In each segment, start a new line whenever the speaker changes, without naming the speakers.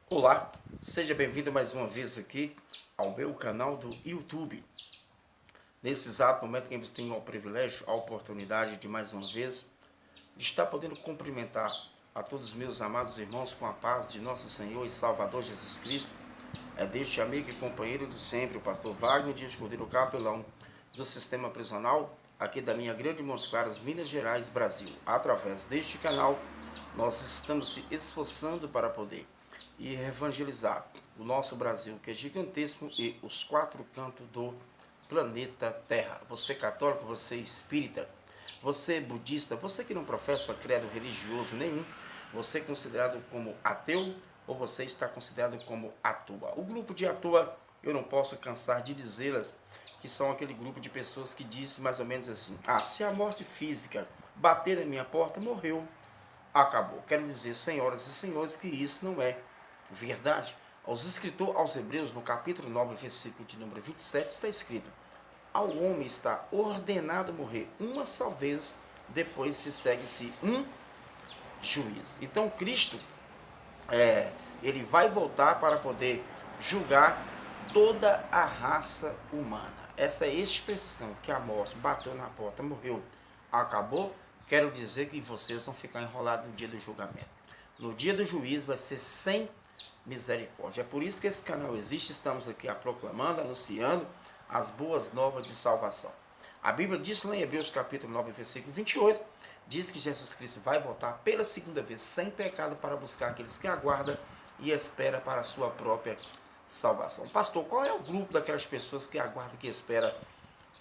Olá, seja bem-vindo mais uma vez aqui ao meu canal do YouTube. Nesse exato momento que você tem o privilégio, a oportunidade de mais uma vez, de estar podendo cumprimentar a todos os meus amados irmãos com a paz de nosso Senhor e Salvador Jesus Cristo. É deste amigo e companheiro de sempre, o pastor Wagner de Escudeiro Capelão, do Sistema Prisional, aqui da minha grande Montes Claros, Minas Gerais, Brasil. Através deste canal, nós estamos se esforçando para poder e evangelizar o nosso Brasil, que é gigantesco, e os quatro cantos do planeta Terra. Você católico, você espírita, você budista, você que não professa credo religioso nenhum, você é considerado como ateu ou você está considerado como atua. O grupo de atua, eu não posso cansar de dizê-las, que são aquele grupo de pessoas que diz mais ou menos assim: se a morte física bater na minha porta, morreu, acabou. Quero dizer, senhoras e senhores, que isso não é verdade. Aos Hebreus, no capítulo 9, versículo de número 27, está escrito: ao homem está ordenado morrer uma só vez, depois se segue-se um juiz. Então Cristo, ele vai voltar para poder julgar toda a raça humana. Essa é a expressão que a morte bateu na porta, morreu, acabou. Quero dizer que vocês vão ficar enrolados no dia do julgamento. No dia do juízo vai ser sem misericórdia. É por isso que esse canal existe. Estamos aqui proclamando, anunciando as boas novas de salvação. A Bíblia diz lá em Hebreus capítulo 9, versículo 28, diz que Jesus Cristo vai voltar pela segunda vez sem pecado para buscar aqueles que aguardam e esperam para a sua própria salvação. Pastor, qual é o grupo daquelas pessoas que aguardam e que esperam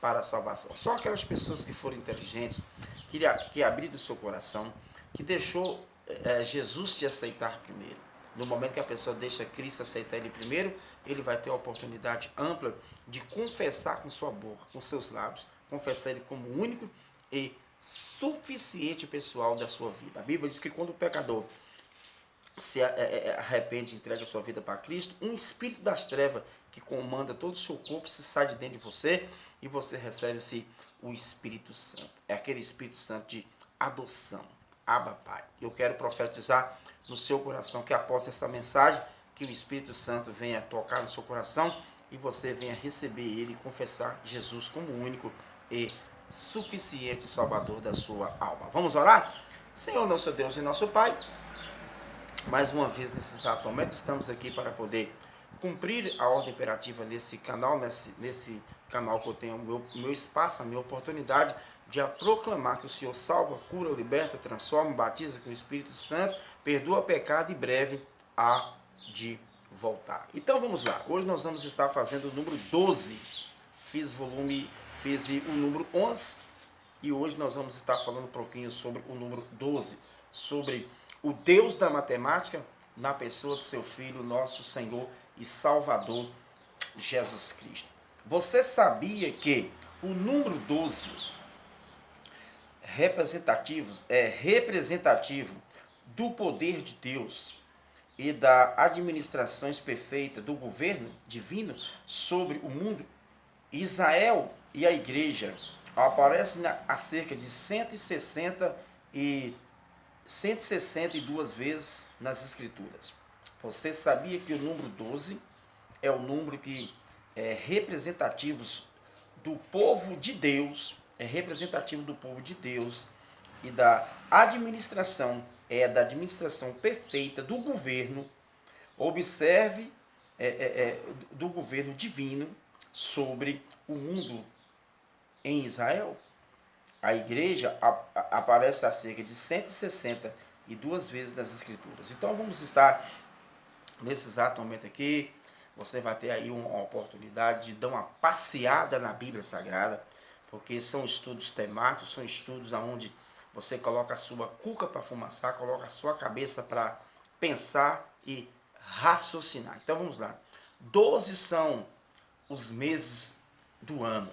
para a salvação? Só aquelas pessoas que foram inteligentes, que abriram o seu coração, que deixou Jesus te aceitar primeiro. No momento que a pessoa deixa Cristo aceitar ele primeiro, ele vai ter a oportunidade ampla de confessar com sua boca, com seus lábios, confessar ele como o único e suficiente pessoal da sua vida. A Bíblia diz que quando o pecador se arrepende e entrega a sua vida para Cristo, um espírito das trevas que comanda todo o seu corpo se sai de dentro de você e você recebe-se o Espírito Santo. É aquele Espírito Santo de adoção. Abba, Pai. Eu quero profetizar no seu coração que após essa mensagem, que o Espírito Santo venha tocar no seu coração e você venha receber ele e confessar Jesus como único e suficiente Salvador da sua alma. Vamos orar? Senhor, nosso Deus e nosso Pai, mais uma vez nesse exato momento estamos aqui para poder cumprir a ordem imperativa nesse canal, nesse canal que eu tenho o meu espaço, a minha oportunidade de proclamar que o Senhor salva, cura, liberta, transforma, batiza com o Espírito Santo, perdoa pecado e breve há de voltar. Então vamos lá, hoje nós vamos estar fazendo o número 12, fiz o número 11 e hoje nós vamos estar falando um pouquinho sobre o número 12, sobre o Deus da matemática na pessoa do seu Filho, nosso Senhor e Salvador, Jesus Cristo. Você sabia que o número 12 é representativo do poder de Deus e da administração perfeita do governo divino sobre o mundo? Israel e a igreja aparecem há cerca de 162 vezes nas escrituras. Você sabia que o número 12 é o número que é representativo do povo de Deus, e da administração perfeita do governo, observe, do governo divino sobre o mundo em Israel? A igreja aparece há cerca de 162 vezes nas escrituras. Então vamos estar nesse exato momento aqui. Você vai ter aí uma oportunidade de dar uma passeada na Bíblia Sagrada, porque são estudos temáticos, são estudos onde você coloca a sua cuca para fumaçar, coloca a sua cabeça para pensar e raciocinar. Então vamos lá. 12 são os meses do ano.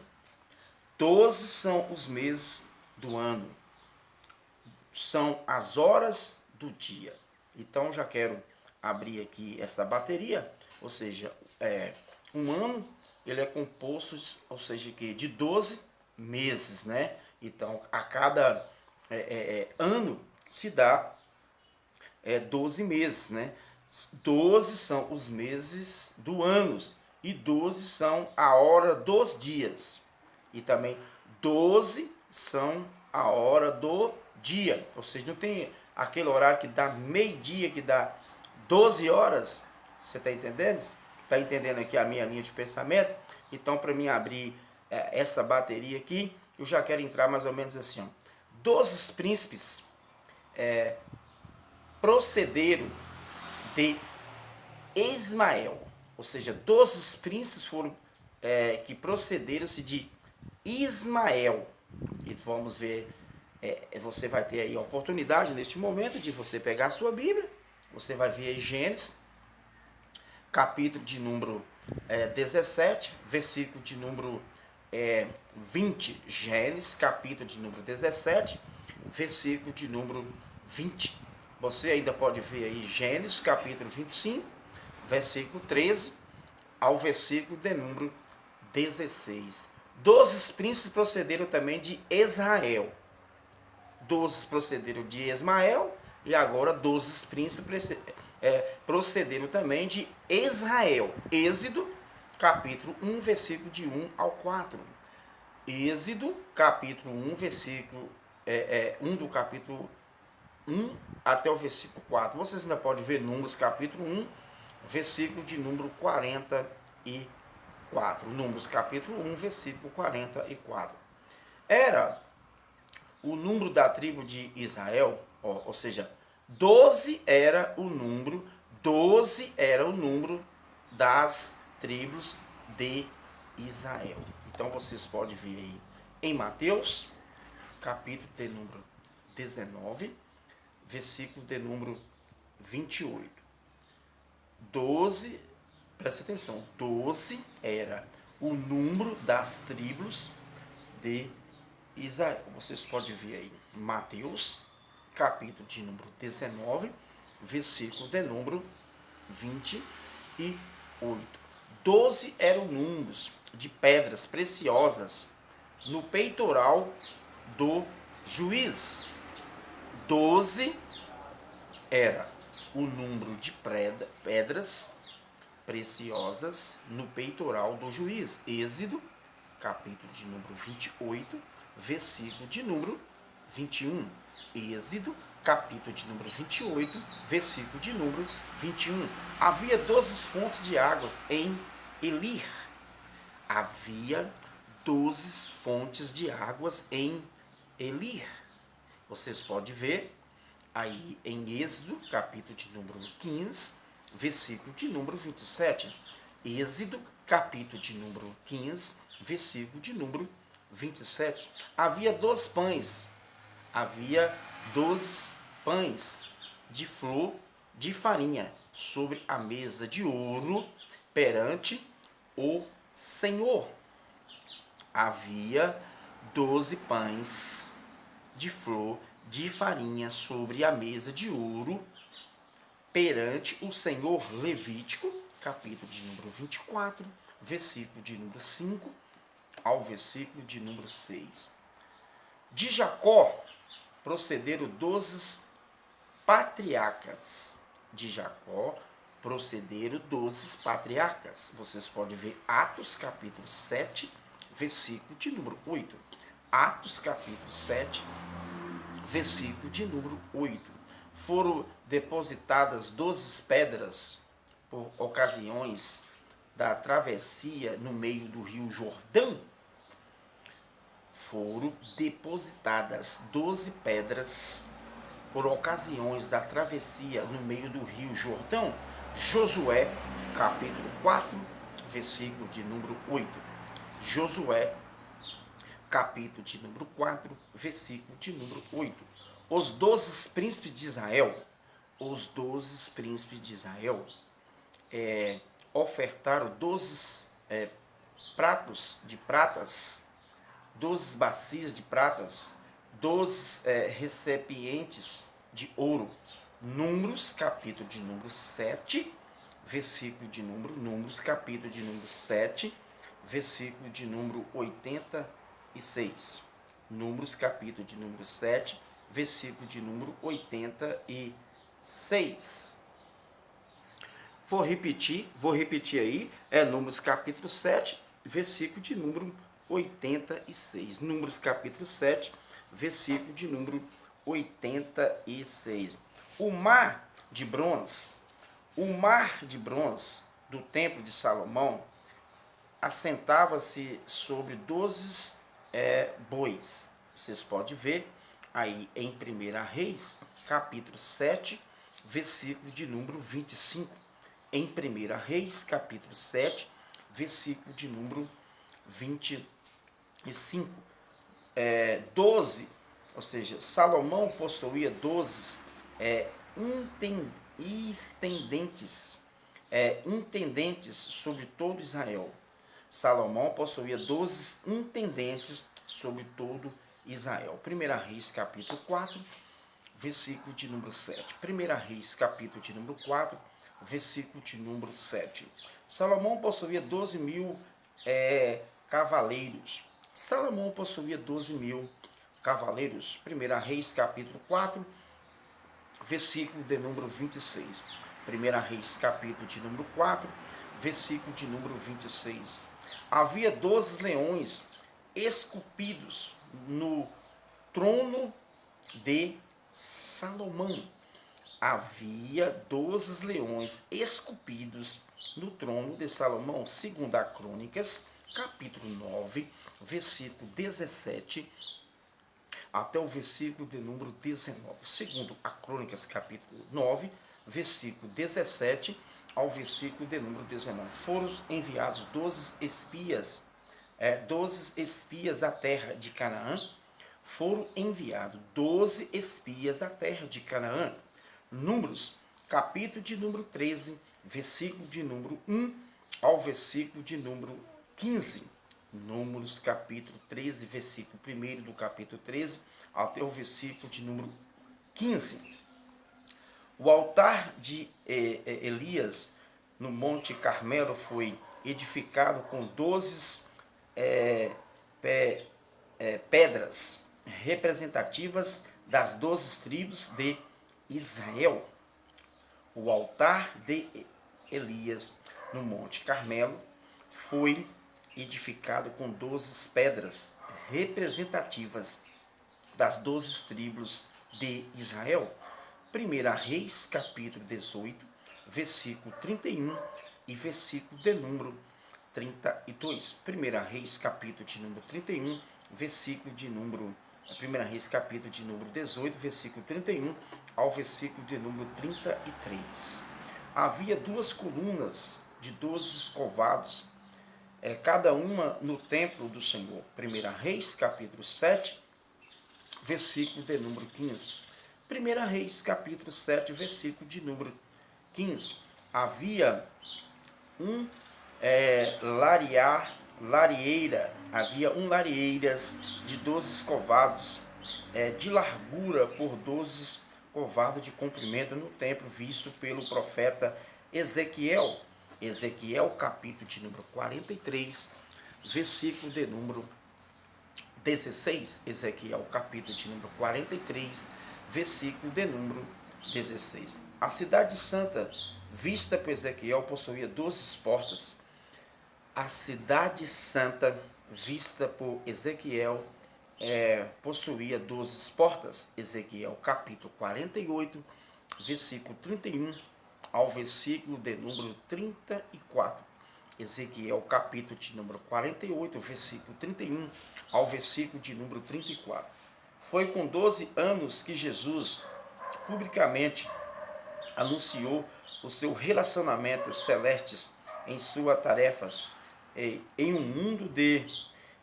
12 são os meses do ano. São as horas do dia. Então já quero abrir aqui essa bateria, ou seja, um ano ele é composto, ou seja, de 12 meses, né? Então a cada ano se dá 12 meses, né? 12 são os meses do ano e 12 são a hora dos dias. E também 12 são a hora do dia. Ou seja, não tem aquele horário que dá meio-dia, que dá 12 horas. Você está entendendo? Está entendendo aqui a minha linha de pensamento? Então, para mim abrir essa bateria aqui, eu já quero entrar mais ou menos assim. 12 príncipes procederam de Ismael. Ou seja, 12 príncipes foram que procederam-se de Ismael. E vamos ver, você vai ter aí a oportunidade neste momento de você pegar a sua Bíblia. Você vai ver aí Gênesis, capítulo de número 17, versículo de número 20. Gênesis, capítulo de número 17, versículo de número 20. Você ainda pode ver aí Gênesis, capítulo 25, versículo 13, ao versículo de número 16. 12 príncipes procederam também de Israel. 12 procederam de Ismael e agora 12 príncipes procederam também de Israel. Êxodo, capítulo 1, versículo de 1 ao 4. Êxodo, capítulo 1, versículo 1 do capítulo 1 até o versículo 4. Vocês ainda podem ver Números, capítulo 1, versículo de número 44. Números, capítulo 1, versículo 44. Era o número da tribo de Israel, ou seja, 12 era o número das tribos de Israel. Então vocês podem ver aí em Mateus, capítulo de número 19, versículo de número 28. 12, presta atenção, 12 era o número das tribos de Israel. Vocês podem ver aí Mateus, capítulo de número 19, versículo de número 28. 12 eram números de pedras preciosas no peitoral do juiz. 12 era o número de pedras preciosas no peitoral do juiz. Êxodo, capítulo de número 28, versículo de número 21. Êxodo, capítulo de número 28, versículo de número 21. Havia 12 fontes de águas em Elir. Havia 12 fontes de águas em Elir. Vocês podem ver aí em Êxodo, capítulo de número 15, versículo de número 27. Êxodo, capítulo de número 15, versículo de número 27. Havia 12 pães. Havia 12 pães de flor de farinha sobre a mesa de ouro perante o Senhor. Havia 12 pães de flor de farinha sobre a mesa de ouro perante o Senhor. Levítico, capítulo de número 24, versículo de número 5 ao versículo de número 6. De Jacó procederam 12 patriarcas. De Jacó procederam 12 patriarcas. Vocês podem ver Atos, capítulo 7, versículo de número 8. Atos, capítulo 7, versículo de número 8. Foram depositadas 12 pedras por ocasiões da travessia no meio do rio Jordão. Foram depositadas 12 pedras por ocasiões da travessia no meio do rio Jordão. Josué, capítulo 4, versículo de número 8. Josué, capítulo de número 4, versículo de número 8. Os 12 príncipes de Israel, ofertaram 12 pratos de pratas, 12 bacias de pratas, 12 recipientes de ouro. Números, capítulo de número 7, versículo de número, Números, capítulo de número 7, versículo de número 86. Números, capítulo de número 7, versículo de número 86. vou repetir aí, Números capítulo 7, versículo de número 86. Números capítulo 7, versículo de número 86. O mar de bronze do templo de Salomão assentava-se sobre 12 bois. Vocês podem ver aí em 1 Reis, capítulo 7, versículo de número 25. Em 1 Reis, capítulo 7, versículo de número 25. 12, ou seja, Salomão possuía 12 intendentes sobre todo Israel. Salomão possuía 12 intendentes sobre todo Israel. 1 Reis, capítulo 4, versículo de número 7. 1 Reis, capítulo de número 4, versículo de número 7. Salomão possuía 12 mil cavaleiros. Salomão possuía 12 mil cavaleiros. 1 Reis, capítulo 4, versículo de número 26. 1 Reis, capítulo de número 4, versículo de número 26. Havia 12 leões esculpidos no trono de Salomão. Havia 12 leões esculpidos no trono de Salomão, segundo a Crônicas, capítulo 9, versículo 17 até o versículo de número 19. Segundo a Crônicas, capítulo 9, versículo 17 ao versículo de número 19. Foram enviados 12 espias à terra de Canaã. Foram enviados 12 espias à terra de Canaã. Números, capítulo de número 13, versículo de número 1 ao versículo de número 15. Números, capítulo 13, versículo 1 do capítulo 13 até o versículo de número 15. O altar de Elias no Monte Carmelo foi edificado com 12 pedras representativas das 12 tribos de Israel. O altar de Elias no Monte Carmelo foi edificado com 12 pedras representativas das 12 tribos de Israel. 1 Reis, capítulo 18, versículo 31 e versículo de número 32. 1 Reis, capítulo de número 31, versículo de número... 1 Reis, capítulo de número 18, versículo 31 ao versículo de número 33. Havia 2 colunas de 12 escovados, cada uma no templo do Senhor. 1 Reis, capítulo 7, versículo de número 15. 1 Reis, capítulo 7, versículo de número 15. Havia lareiras de 12 escovados de largura por 12 escovados de comprimento no templo, visto pelo profeta Ezequiel. Ezequiel, capítulo de número 43, versículo de número 16. Ezequiel, capítulo de número 43, versículo de número 16. A cidade santa, vista por Ezequiel, possuía 12 portas. A cidade santa, vista por Ezequiel, possuía 12 portas. Ezequiel, capítulo 48, versículo 31 ao versículo de número 34. Ezequiel, capítulo de número 48, versículo 31 ao versículo de número 34. Foi com 12 anos que Jesus publicamente anunciou o seu relacionamento celeste em suas tarefas em um mundo de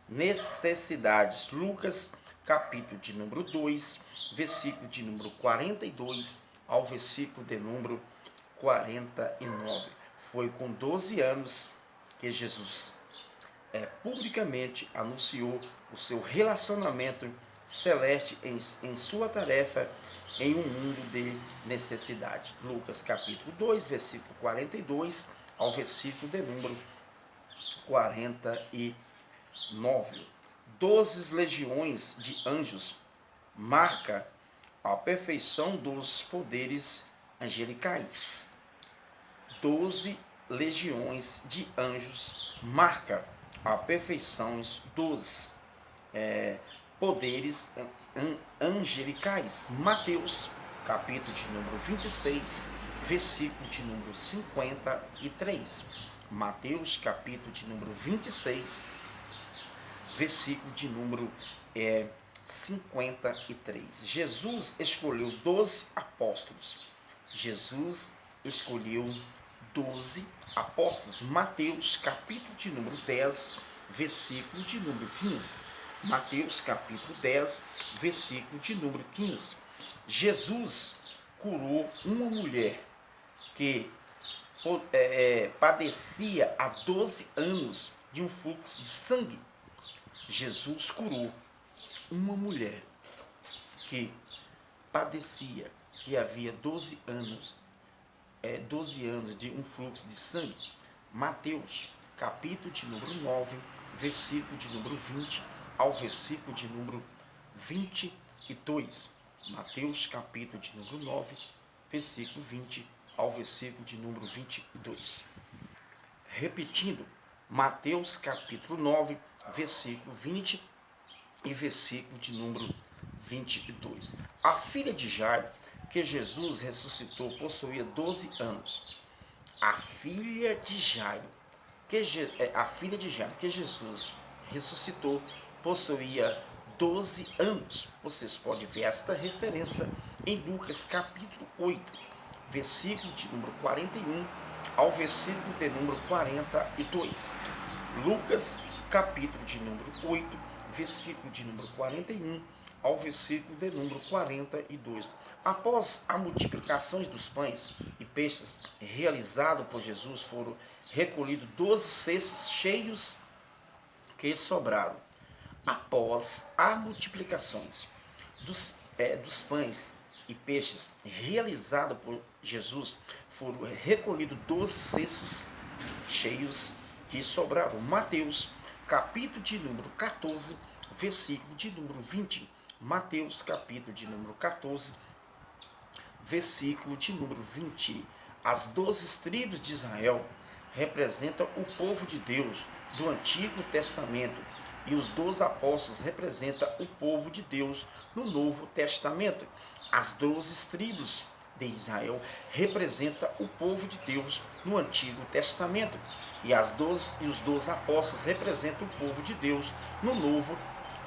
necessidades. Lucas, capítulo de número 2, versículo de número 42 ao versículo de número 49. Foi com 12 anos que Jesus publicamente anunciou o seu relacionamento celeste em sua tarefa em um mundo de necessidade. Lucas capítulo 2, versículo 42 ao versículo de número 49. 12 legiões de anjos marca a perfeição dos poderes angelicais. 12 legiões de anjos marca a perfeição dos poderes angelicais. Mateus, capítulo de número 26, versículo de número 53. Mateus, capítulo de número 26, versículo de número 53. Jesus escolheu 12 apóstolos. Jesus escolheu 12 apóstolos. Mateus, capítulo de número 10, versículo de número 15. Mateus, capítulo 10, versículo de número 15. Jesus curou uma mulher que padecia há 12 anos de um fluxo de sangue. Jesus curou uma mulher que padecia, que havia 12 anos de um fluxo de sangue. Mateus, capítulo de número 9, versículo de número 20 ao versículo de número 22. Mateus, capítulo de número 9, versículo 20 ao versículo de número 22. Repetindo, Mateus, capítulo 9, versículo 20 e versículo de número 22. A filha de Jairo, que Jesus ressuscitou, possuía 12 anos. A filha de Jairo, que Jesus ressuscitou, possuía 12 anos. Vocês podem ver esta referência em Lucas, capítulo 8, versículo de número 41 ao versículo de número 42. Lucas, capítulo de número 8, versículo de número 41 ao versículo de número 42. Após a multiplicação dos pães e peixes realizado por Jesus, foram recolhidos 12 cestos cheios que sobraram. Após a multiplicação dos pães e peixes realizado por Jesus, foram recolhidos 12 cestos cheios que sobraram. Mateus, capítulo de número 14, versículo de número 20. Mateus, capítulo de número 14, versículo de número 20. As 12 tribos de Israel representam o povo de Deus do Antigo Testamento e os 12 apóstolos representam o povo de Deus no Novo Testamento. As 12 tribos de Israel representam o povo de Deus no Antigo Testamento e os 12 apóstolos representam o povo de Deus no Novo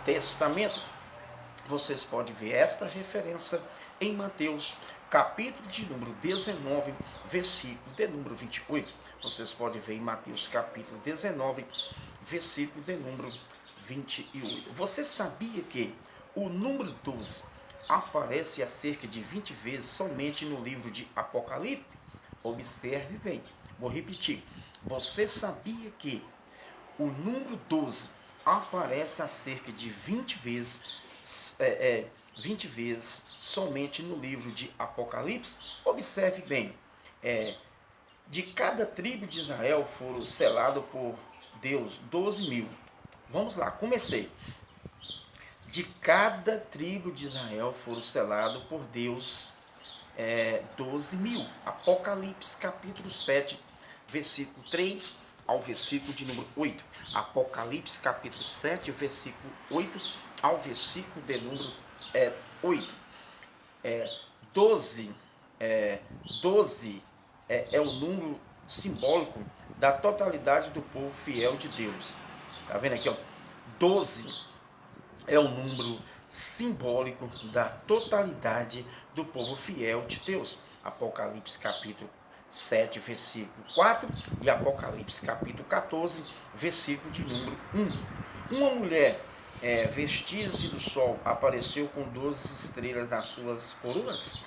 Testamento. Vocês podem ver esta referência em Mateus, capítulo de número 19, versículo de número 28. Vocês podem ver em Mateus, capítulo 19, versículo de número 28. Você sabia que o número 12 aparece a cerca de 20 vezes somente no livro de Apocalipse? Observe bem, vou repetir. Você sabia que o número 12 aparece a cerca de 20 vezes somente no livro de Apocalipse? Observe bem, de cada tribo de Israel foram selados por Deus 12 mil. Vamos lá, comecei. De cada tribo de Israel foram selados por Deus 12 mil. Apocalipse, capítulo 7, versículo 3 ao versículo de número 8. Apocalipse, capítulo 7, versículo 8 ao versículo de número 8. 12 é o número simbólico da totalidade do povo fiel de Deus. Tá vendo aqui, ó? 12 é o número simbólico da totalidade do povo fiel de Deus. Apocalipse capítulo 7, versículo 4 e Apocalipse capítulo 14, versículo de número 1. Uma mulher vestida-se do sol apareceu com 12 estrelas nas suas coroas.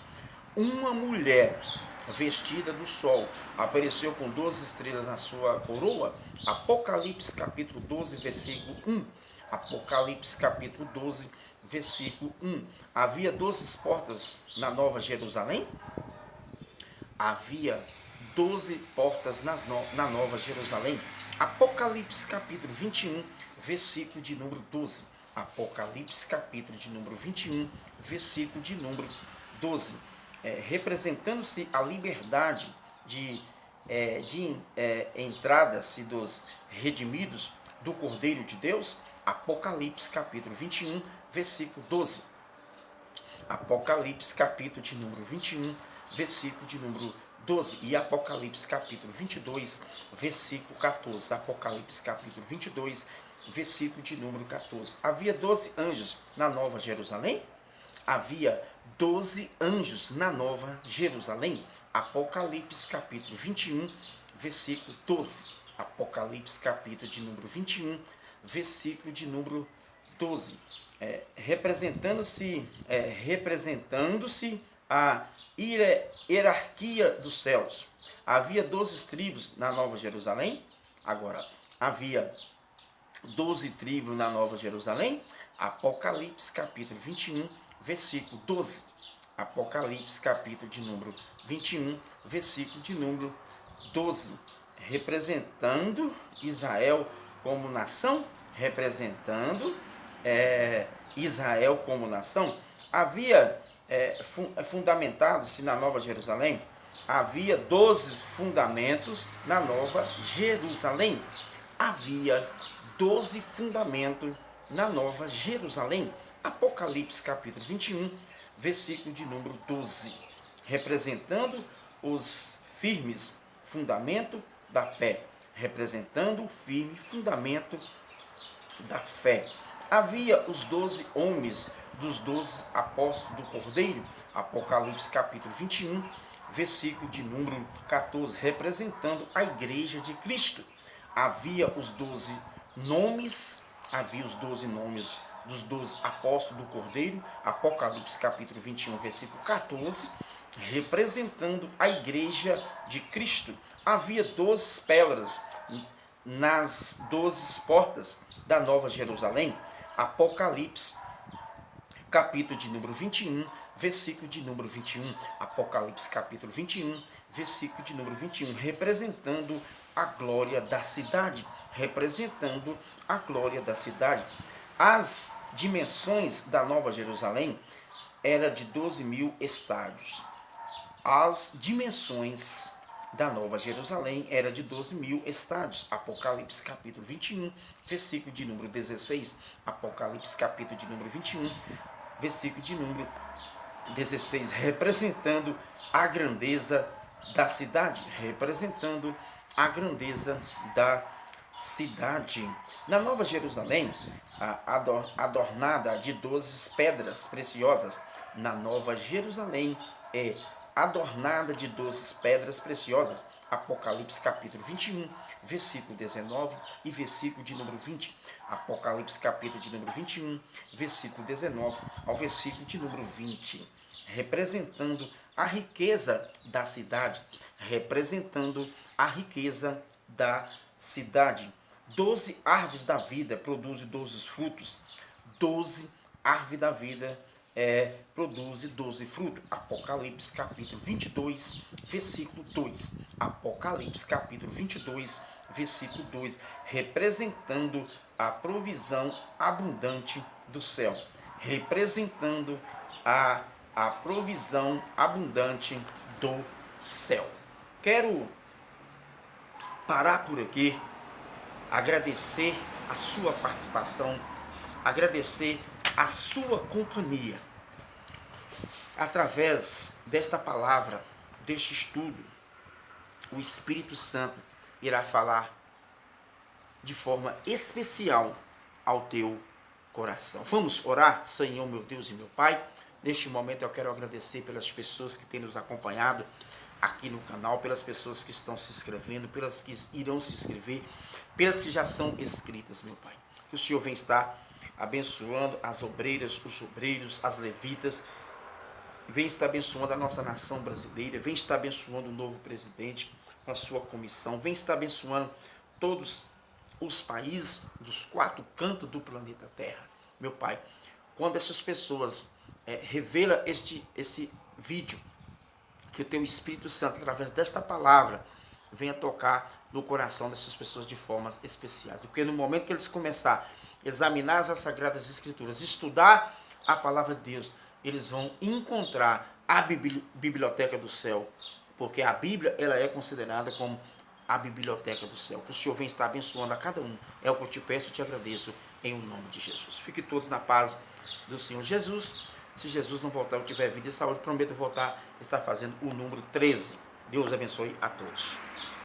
Uma mulher vestida do sol apareceu com 12 estrelas na sua coroa. Apocalipse capítulo 12, versículo 1. Apocalipse capítulo 12, versículo 1. Havia 12 portas na Nova Jerusalém? Havia 12 portas na Nova Jerusalém. Apocalipse capítulo 21, versículo de número 12. Apocalipse capítulo de número 21, versículo de número 12. Representando-se a liberdade de entradas e dos redimidos do Cordeiro de Deus? Apocalipse capítulo 21, versículo 12. Apocalipse capítulo de número 21, versículo de número 12. E Apocalipse capítulo 22, versículo 14. Apocalipse capítulo 22, versículo de número 14. Havia 12 anjos na Nova Jerusalém? Havia 12 anjos na Nova Jerusalém. Apocalipse capítulo 21, versículo 12. Apocalipse capítulo de número 21, versículo de número 12. Representando-se a hierarquia dos céus. Havia 12 tribos na Nova Jerusalém? Agora, havia 12 tribos na Nova Jerusalém? Apocalipse capítulo 21, versículo 12. Apocalipse capítulo de número 21, versículo de número 12. Representando Israel como nação? Representando Israel como nação? Havia fundamentado-se na Nova Jerusalém? Havia 12 fundamentos na Nova Jerusalém. Havia 12 fundamentos na Nova Jerusalém. Apocalipse capítulo 21, versículo de número 12. Representando os firmes fundamentos da fé. Representando o firme fundamento da fé. Havia os 12 homens dos 12 apóstolos do Cordeiro. Apocalipse capítulo 21, versículo de número 14. Representando a igreja de Cristo. Havia os 12 nomes. Havia os 12 nomes dos 12 apóstolos do Cordeiro. Apocalipse capítulo 21, versículo 14. Representando a igreja de Cristo. Havia 12 pedras nas 12 portas da Nova Jerusalém. Apocalipse capítulo de número 21, versículo de número 21. Apocalipse capítulo 21, versículo de número 21. Representando a glória da cidade. Representando a glória da cidade. As dimensões da Nova Jerusalém eram de 12.000 estádios. As dimensões da Nova Jerusalém era de 12.000 estádios. Apocalipse capítulo 21, versículo de número 16. Apocalipse capítulo de número 21, versículo de número 16. Representando a grandeza da cidade. Representando a grandeza da cidade. Na Nova Jerusalém, adornada de 12 pedras preciosas. Na Nova Jerusalém é adornada de 12 pedras preciosas. Apocalipse capítulo 21, versículo 19 e versículo de número 20. Apocalipse capítulo de número 21, versículo 19 ao versículo de número 20. Representando a riqueza da cidade. Representando a riqueza da cidade. 12 árvores da vida produzem 12 frutos. 12 árvores da vida produz 12 frutos. Apocalipse capítulo 22, versículo 2. Apocalipse capítulo 22, versículo 2. Representando a provisão abundante do céu. Representando a provisão abundante do céu. Quero parar por aqui, agradecer a sua participação, agradecer a sua companhia. Através desta palavra, deste estudo, o Espírito Santo irá falar de forma especial ao teu coração. Vamos orar? Senhor, meu Deus e meu Pai, neste momento eu quero agradecer pelas pessoas que têm nos acompanhado aqui no canal, pelas pessoas que estão se inscrevendo, pelas que irão se inscrever, pelas que já são inscritas, meu Pai. Que o Senhor venha estar abençoando as obreiras, os obreiros, as levitas, vem estar abençoando a nossa nação brasileira, vem estar abençoando o novo presidente, a sua comissão, vem estar abençoando todos os países dos 4 cantos do planeta Terra. Meu Pai, quando essas pessoas revelam esse vídeo, que o teu Espírito Santo, através desta palavra, venha tocar no coração dessas pessoas de formas especiais. Porque no momento que eles começarem a examinar as Sagradas Escrituras, estudar a palavra de Deus, eles vão encontrar a biblioteca do céu porque a Bíblia ela é considerada como a biblioteca do céu. Que o Senhor venha estar abençoando a cada um. É o que eu te peço e te agradeço em o nome de Jesus. Fiquem todos na paz do Senhor Jesus. Se Jesus não voltar, eu tiver vida e saúde, prometo voltar a estar fazendo o número 13. Deus abençoe a todos.